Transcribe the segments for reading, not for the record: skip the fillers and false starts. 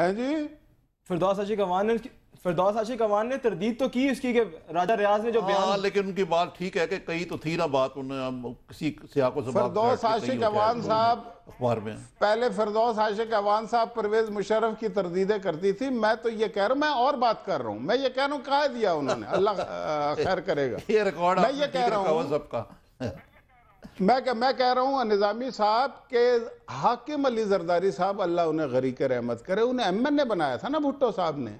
है जी। फिरदौस आशिक अवान ने तरदीद तो की उसकी कि राजा रियाज ने जो बयान, लेकिन उनकी बात ठीक है कि कहीं तो थी ना बात, उन्होंने किसी सियाको से फिरदौस आशिक अवान साहब अखबार में पहले फिरदौस आशिक अवान साहब परवेज मुशर्रफ की तरदीदें करती थी। मैं तो ये कह रहा हूँ, मैं और बात कर रहा हूँ, मैं ये कह रहा हूँ कहा दिया उन्होंने, अल्लाह खैर करेगा। ये रिकॉर्ड मैं ये कह रहा हूँ सबका मैं कह रहा हूँ निजामी साहब के हाकिम अली जरदारी साहब, अल्लाह उन्हें गरीक रहमत करे, उन्हें MNA बनाया था ना भुट्टो साहब ने।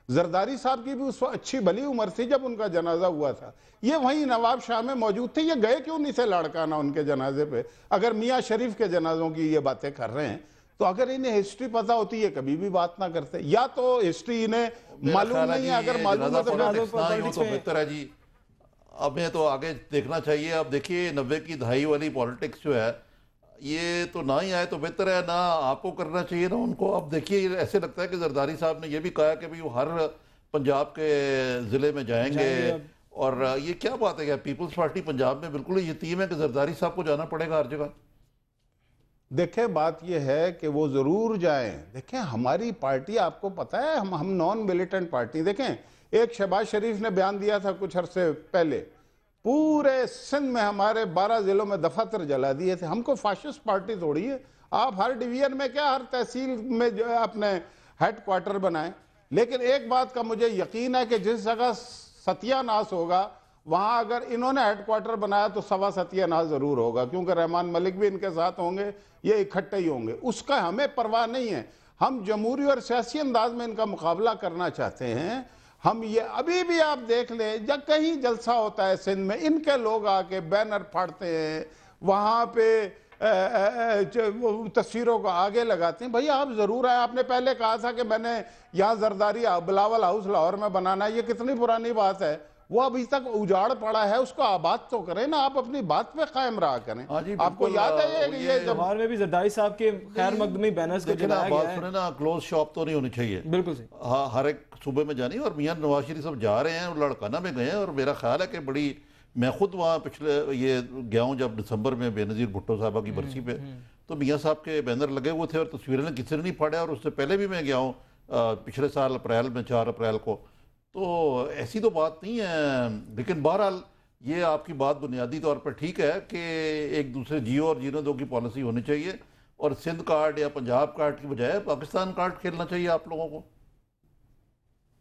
जरदारी साहब की भी उस वक्त अच्छी भली उम्र थी जब उनका जनाजा हुआ था। ये वहीं नवाब शाह में मौजूद थे। ये गए क्यों नहीं थे लाड़काना उनके जनाजे पे? अगर मियाँ शरीफ के जनाजों की ये बातें कर रहे हैं तो अगर इन्हें हिस्ट्री पता होती है कभी भी बात ना करते, या तो हिस्ट्री इन्हें मालूम नहीं है, अगर मालूम है तो बेहतर है जी। अब तो आगे देखना चाहिए। अब देखिए 90 की दहाई वाली पॉलिटिक्स जो है ये तो ना ही आए तो बेहतर है, ना आपको करना चाहिए ना उनको। अब देखिए ऐसे लगता है कि जरदारी साहब ने ये भी कहा कि भाई वो हर पंजाब के ज़िले में जाएंगे और ये क्या बात है? क्या पीपल्स पार्टी पंजाब में बिल्कुल यतीम है कि जरदारी साहब को जाना पड़ेगा हर जगह? देखें बात यह है कि वो ज़रूर जाएं। देखें हमारी पार्टी, आपको पता है हम नॉन मिलिटेंट पार्टी। देखें एक शहबाज शरीफ ने बयान दिया था कुछ अरसे पहले, पूरे सिंध में हमारे 12 जिलों में दफातर जला दिए थे। हमको फाशिस्ट पार्टी थोड़ी है। आप हर डिवीजन में क्या, हर तहसील में जो है अपने हेड क्वार्टर बनाएं। लेकिन एक बात का मुझे यकीन है कि जिस जगह सत्यानाश होगा वहां अगर इन्होंने हेड क्वार्टर बनाया तो सवा सत्यानाश जरूर होगा, क्योंकि रहमान मलिक भी इनके साथ होंगे, ये इकट्ठे ही होंगे। उसका हमें परवाह नहीं है। हम जमहूरी और सियासी अंदाज में इनका मुकाबला करना चाहते हैं। हम ये अभी भी आप देख लें, जब कहीं जलसा होता है सिंध में, इनके लोग आके बैनर फाड़ते हैं, वहाँ पे तस्वीरों को आगे लगाते हैं। भैया आप जरूर आए। आपने पहले कहा था कि मैंने यहाँ जरदारी बिलावल हाउस लाहौर में बनाना है। ये कितनी पुरानी बात है, वो अभी तक उजाड़ पड़ा है, उसको आबाद तो करें ना। आप अपनी बात पे कायम रहा करें। आपको याद है ये जवाहर में भी जरदारी साहब के खैर मकदमी बैनर्स को जलाया गया है। सुने ना, क्लोज शॉप तो नहीं होनी चाहिए। बिल्कुल सही। हाँ, हर एक सूबे में जानी। और मियाँ नवाज शरीफ सब जा रहे हैं और लड़काना में गए हैं, और मेरा ख्याल है कि बड़ी, मैं खुद वहाँ पिछले ये गया हूँ जब दिसंबर में बेनज़ीर भुट्टो साहबा की बरसी पे, तो मियाँ साहब के बैनर लगे हुए थे और तस्वीरें किसी ने नहीं फाड़ा। और उससे पहले भी मैं गया हूँ पिछले साल अप्रैल में, 4 अप्रैल को। तो ऐसी तो बात नहीं है। लेकिन बहरहाल ये आपकी बात बुनियादी तौर पर ठीक है कि एक दूसरे जियो और जीने दो की पॉलिसी होनी चाहिए, और सिंध कार्ड या पंजाब कार्ड की बजाय पाकिस्तान कार्ड खेलना चाहिए आप लोगों को।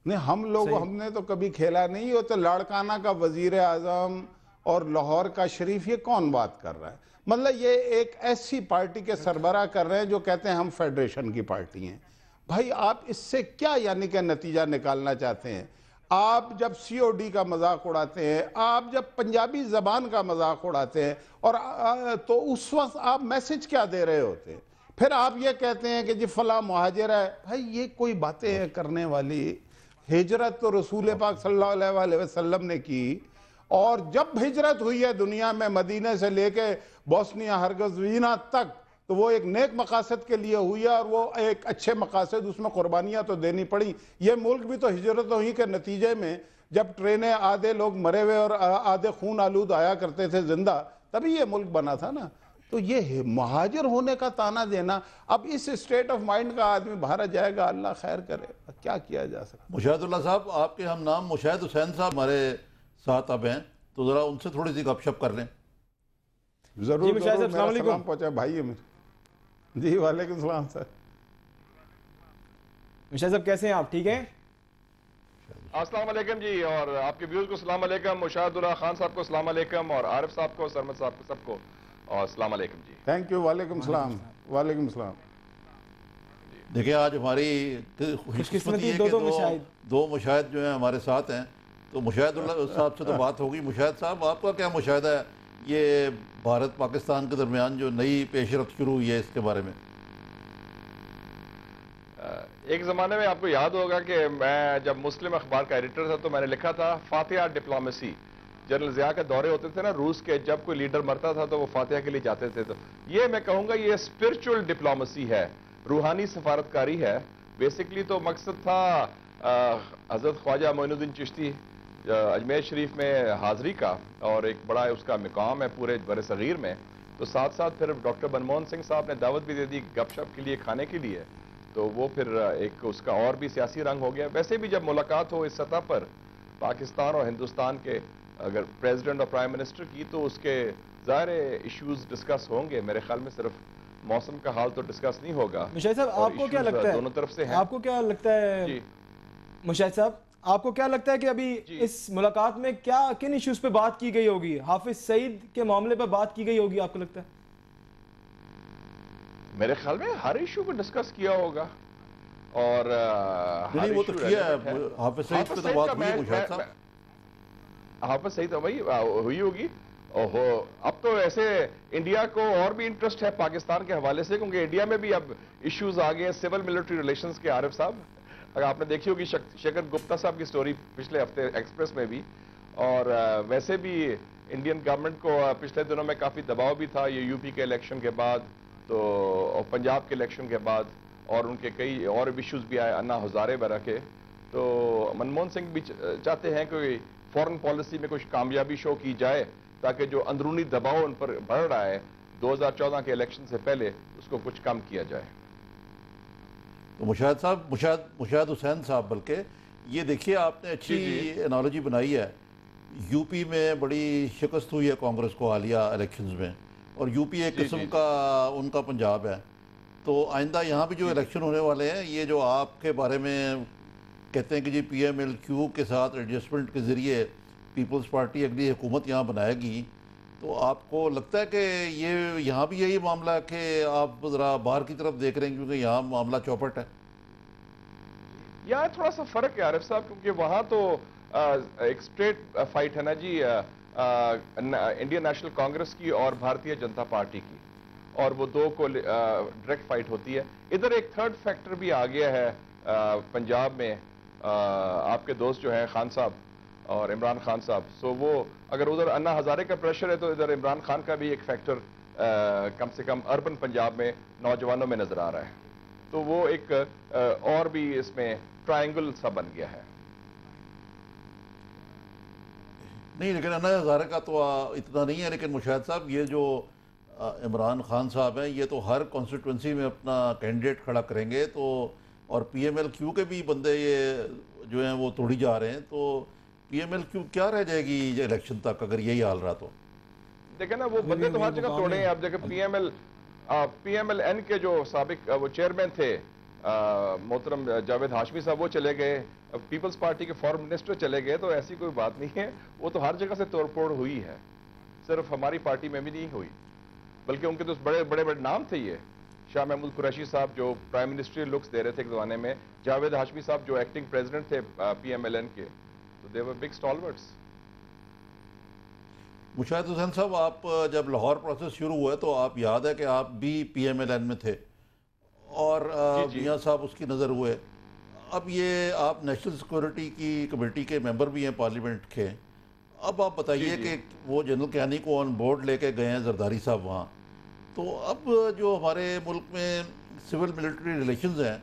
नहीं, हमने तो कभी खेला नहीं। हो तो लाड़काना का वजीर आजम और लाहौर का शरीफ, ये कौन बात कर रहा है? मतलब ये एक ऐसी पार्टी के सरबराह कर रहे हैं जो कहते हैं हम फेडरेशन की पार्टी हैं। भाई आप इससे क्या यानी कि नतीजा निकालना चाहते हैं? आप जब COD का मजाक उड़ाते हैं, आप जब पंजाबी जबान का मजाक उड़ाते हैं, और तो उस वक्त आप मैसेज क्या दे रहे होते हैं? फिर आप ये कहते हैं कि जी फला मुहाजिर है। भाई ये कोई बातें हैं करने वाली? हिजरत तो रसूल पाक सल्लल्लाहु अलैहि वसल्लम ने की, और जब हिजरत हुई है दुनिया में मदीने से लेके बोस्निया हरगज़वीना तक, तो वो एक नेक मकासद के लिए हुई है, और वो एक अच्छे मकासद, उसमें कुर्बानियाँ तो देनी पड़ी। ये मुल्क भी तो हिजरत हुई के नतीजे में, जब ट्रेनें आधे लोग मरे हुए और आधे खून आलूद आया करते थे जिंदा, तभी ये मुल्क बना था ना। तो ये महाजिर होने का ताना देना, अब इस स्टेट ऑफ माइंड का आदमी बाहर जाएगा, अल्लाह खैर करे, क्या किया जा सकता। मुशाहिदुल्लाह साहब, आपके हम नाम मुशाहिद हुसैन साहब हमारे साथ अब हैं, तो ज़रा उनसे थोड़ी सी गपशप कर लें। जरूर सलाम पहुँचा भाई जी। वालेकुम सलाम सर। मुशाहिद साहब कैसे हैं आप? ठीक हैं? अस्सलाम वालेकुम जी, और आपके व्यूज को सलाम अलैकुम, मुशाहिदुल्लाह खान साहब को सलाम अलैकुम, और आरिफ साहब को, सरमद साहब को, सबको और सलाम अलैकुम जी। Thank you. वालेकुम सलाम। वालेकुम सलाम। देखिए आज हमारी खुशकिस्मती है कि दो मुशाहिद जो हैं हमारे साथ हैं। तो मुशाहिदुल्लाह साहब से तो बात होगी। मुशाहिद साहब, आपका क्या मुशाहिदा है ये भारत पाकिस्तान के दरमियान जो नई पेशरफ शुरू हुई है, इसके बारे में? एक ज़माने में आपको याद होगा कि मैं जब मुस्लिम अखबार का एडिटर था तो मैंने लिखा था फातिहा डिप्लोमेसी। जनरल ज़िया के दौरे होते थे ना रूस के, जब कोई लीडर मरता था तो वो फातिहा के लिए जाते थे। तो ये मैं कहूँगा ये स्पिरिचुअल डिप्लोमेसी है, रूहानी सफारतकारी है। बेसिकली तो मकसद था हज़रत ख्वाजा मोइनुद्दीन चिश्ती अजमेर शरीफ में हाज़री का, और एक बड़ा उसका मकाम है पूरे बर सग़ीर में। तो साथ साथ फिर डॉक्टर मनमोहन सिंह साहब ने दावत भी दे दी गपशप के लिए, खाने के लिए। तो वो फिर एक उसका और भी सियासी रंग हो गया। वैसे भी जब मुलाकात हो इस सतह पर पाकिस्तान और हिंदुस्तान के, अगर प्रेसिडेंट और प्राइम मिनिस्टर की, तो उसके ज़ाहिर इश्यूज डिस्कस होंगे। मेरे ख्याल में सिर्फ मौसम का हाल तो डिस्कस नहीं होगा। मुशाहिद साहब, आपको क्या लगता है, दोनों तरफ से हैं? आपको क्या लगता है मुशाहिद साहब, आपको क्या लगता है कि अभी इस मुलाकात में क्या, किन इश्यूज पे बात की गई होगी? हाफिज सईद के मामले पर बात की गई होगी, आपको लगता है? मेरे ख्याल में हर इशू को डिस्कस किया होगा और वो तो किया है। हाफिज सईद पे तो बात हुई है मुशाहिद साहब। हाफिज सईद वही हुई होगी। ओहो, अब तो ऐसे इंडिया को और भी इंटरेस्ट है पाकिस्तान के हवाले से, क्योंकि इंडिया में भी अब इश्यूज आ गए सिविल मिलिट्री रिलेशंस के। आरिफ साहब, अगर आपने देखी होगी शेखर गुप्ता साहब की स्टोरी पिछले हफ्ते एक्सप्रेस में भी, और वैसे भी इंडियन गवर्नमेंट को पिछले दिनों में काफी दबाव भी था, ये यूपी के इलेक्शन के बाद, तो और पंजाब के इलेक्शन के बाद, और उनके कई और इश्यूज भी आए, अन्ना हजारे वगैरह के। तो मनमोहन सिंह भी चाहते हैं कि फॉरेन पॉलिसी में कुछ कामयाबी शो की जाए, ताकि जो अंदरूनी दबाव उन पर बढ़ रहा है 2014 के इलेक्शन से पहले, उसको कुछ कम किया जाए। तो मुशाहिद साहब, मुशाहिद हुसैन साहब, बल्कि ये देखिए आपने अच्छी एनालॉजी बनाई है। यूपी में बड़ी शिकस्त हुई है कांग्रेस को हालिया इलेक्शंस में, और यूपी एक किस्म का उनका पंजाब है। तो आइंदा यहाँ भी जो इलेक्शन होने वाले हैं, ये जो आपके बारे में कहते हैं कि जी PMLQ के साथ एडजस्टमेंट के ज़रिए पीपल्स पार्टी अगली हुकूमत यहाँ बनाएगी, तो आपको लगता है कि ये यहाँ भी यही मामला है कि आप ज़रा बाहर की तरफ देख रहे हैं, क्योंकि यहाँ मामला चौपट है? यहाँ थोड़ा सा फर्क है आरिफ साहब, क्योंकि वहाँ तो एक स्ट्रेट फाइट है ना जी, इंडियन नेशनल कांग्रेस की और भारतीय जनता पार्टी की, और वो दो को डायरेक्ट फाइट होती है। इधर एक थर्ड फैक्टर भी आ गया है पंजाब में, आपके दोस्त जो हैं खान साहब और इमरान खान साहब। सो वो अगर उधर अन्ना हजारे का प्रेशर है, तो इधर इमरान खान का भी एक फैक्टर कम से कम अर्बन पंजाब में नौजवानों में नजर आ रहा है। तो वो एक और भी इसमें ट्रायंगल सा बन गया है। नहीं, लेकिन अन्ना हजारे का तो इतना नहीं है। लेकिन मुशाहिद साहब, ये जो इमरान खान साहब हैं, ये तो हर कॉन्स्टिट्यूंसी में अपना कैंडिडेट खड़ा करेंगे, तो और PMLQ के भी बंदे ये जो हैं वो तोड़ी जा रहे हैं। तो PMLQ क्या रह जाएगी इलेक्शन तक अगर यही हाल रहा? तो देखे ना, वो बंदे तो हर जगह तोड़े हैं। आप देखें PMLN के जो साबिक वो चेयरमैन थे मोहतरम जावेद हाशमी साहब, वो चले गए। पीपल्स पार्टी के फॉरेन मिनिस्टर चले गए। तो ऐसी कोई बात नहीं है, वो तो हर जगह से तोड़फोड़ हुई है, सिर्फ हमारी पार्टी में भी नहीं हुई, बल्कि उनके तो बड़े बड़े बड़े नाम थे। ये शाह महमूद कुरैशी साहब जो प्राइम मिनिस्ट्री लुक्स दे रहे थे एक जमाने में, जावेद हाशमी साहब जो एक्टिंग प्रेसिडेंट थे PMLN के, तो they were big stalwarts. Mushahid Hussain साहब, आप जब लाहौर प्रोसेस शुरू हुआ तो आप याद है कि आप भी PMLN में थे और मियाँ साहब उसकी नज़र हुए। अब ये आप नेशनल सिक्योरिटी की कमेटी के मेंबर भी हैं पार्लियामेंट के। अब आप बताइए कि वो जनरल कियानी को ऑन बोर्ड लेके गए हैं जरदारी साहब वहाँ, तो अब जो हमारे मुल्क में सिविल मिलिट्री रिलेशंस हैं,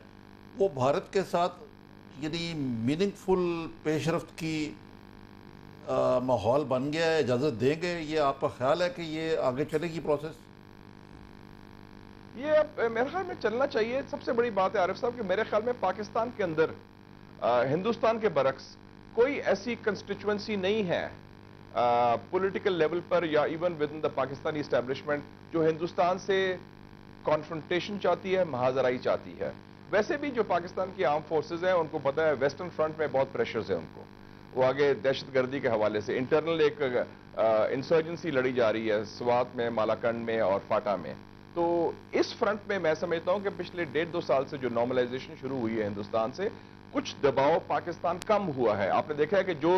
वो भारत के साथ यानी मीनिंगफुल पेशरफ्त की माहौल बन गया है, इजाज़त देंगे? ये आपका ख्याल है कि ये आगे चलेगी प्रोसेस? ये अब मेरे ख्याल में चलना चाहिए। सबसे बड़ी बात है आरिफ साहब कि मेरे ख्याल में पाकिस्तान के अंदर हिंदुस्तान के बरक्स कोई ऐसी कंस्टिट्यूएंसी नहीं है पॉलिटिकल लेवल पर या even with in the Pakistani establishment जो हिंदुस्तान से कॉन्फ्रंटेशन चाहती है, महाजराई चाहती है। वैसे भी जो पाकिस्तान की आर्म फोर्सेज हैं उनको पता है वेस्टर्न फ्रंट में बहुत प्रेशर्स है उनको, वो आगे दहशतगर्दी के हवाले से इंटरनल एक इंसर्जेंसी लड़ी जा रही है स्वात में, मालाकंड में और फाटा में। तो इस फ्रंट में मैं समझता हूं कि पिछले 1.5-2 साल से जो नॉर्मलाइजेशन शुरू हुई है हिंदुस्तान से, कुछ दबाव पाकिस्तान कम हुआ है। आपने देखा है कि जो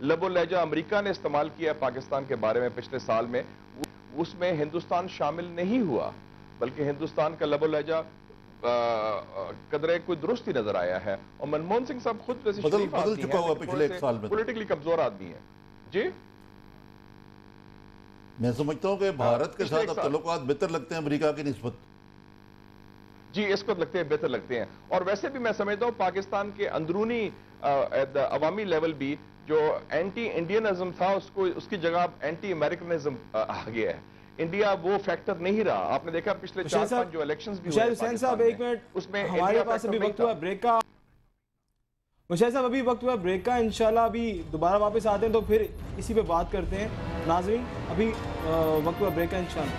लबो लहजा अमेरिका ने इस्तेमाल किया पाकिस्तान के बारे में पिछले साल में, उसमें हिंदुस्तान शामिल नहीं हुआ, बल्कि हिंदुस्तान का लबो लहजा कदरे कोई दुरुस्त ही नजर आया है। और मनमोहन सिंह साहब खुद वैसे बदल चुका हुआ पिछले 1 साल में, पॉलिटिकली कमजोर आदमी है। जी मैं समझता हूं कि भारत के साथ अब ताल्लुकात बेहतर लगते हैं अमेरिका की निस्बत। जी इस वक्त लगते हैं बेहतर लगते हैं। और वैसे भी मैं समझता हूं पाकिस्तान के अंदरूनी अवामी लेवल भी जो एंटी इंडियनिज्म था उसको उसकी जगह एंटी अमेरिकनिज्म आ गया है। इंडिया वो फैक्टर नहीं रहा। आपने देखा पिछले 4-5 जो इलेक्शंस भी हुए हुसैन साहब, एक मिनट, उसमें हमारे पास अभी वक्त हुआ ब्रेक का। मुशैद साहब, अभी वक्त हुआ ब्रेक का, इंशाल्लाह अभी दोबारा वापस आते हैं तो फिर इसी पे बात करते हैं। नाज़रीन, अभी वक्त हुआ ब्रेक का, इंशाल्लाह।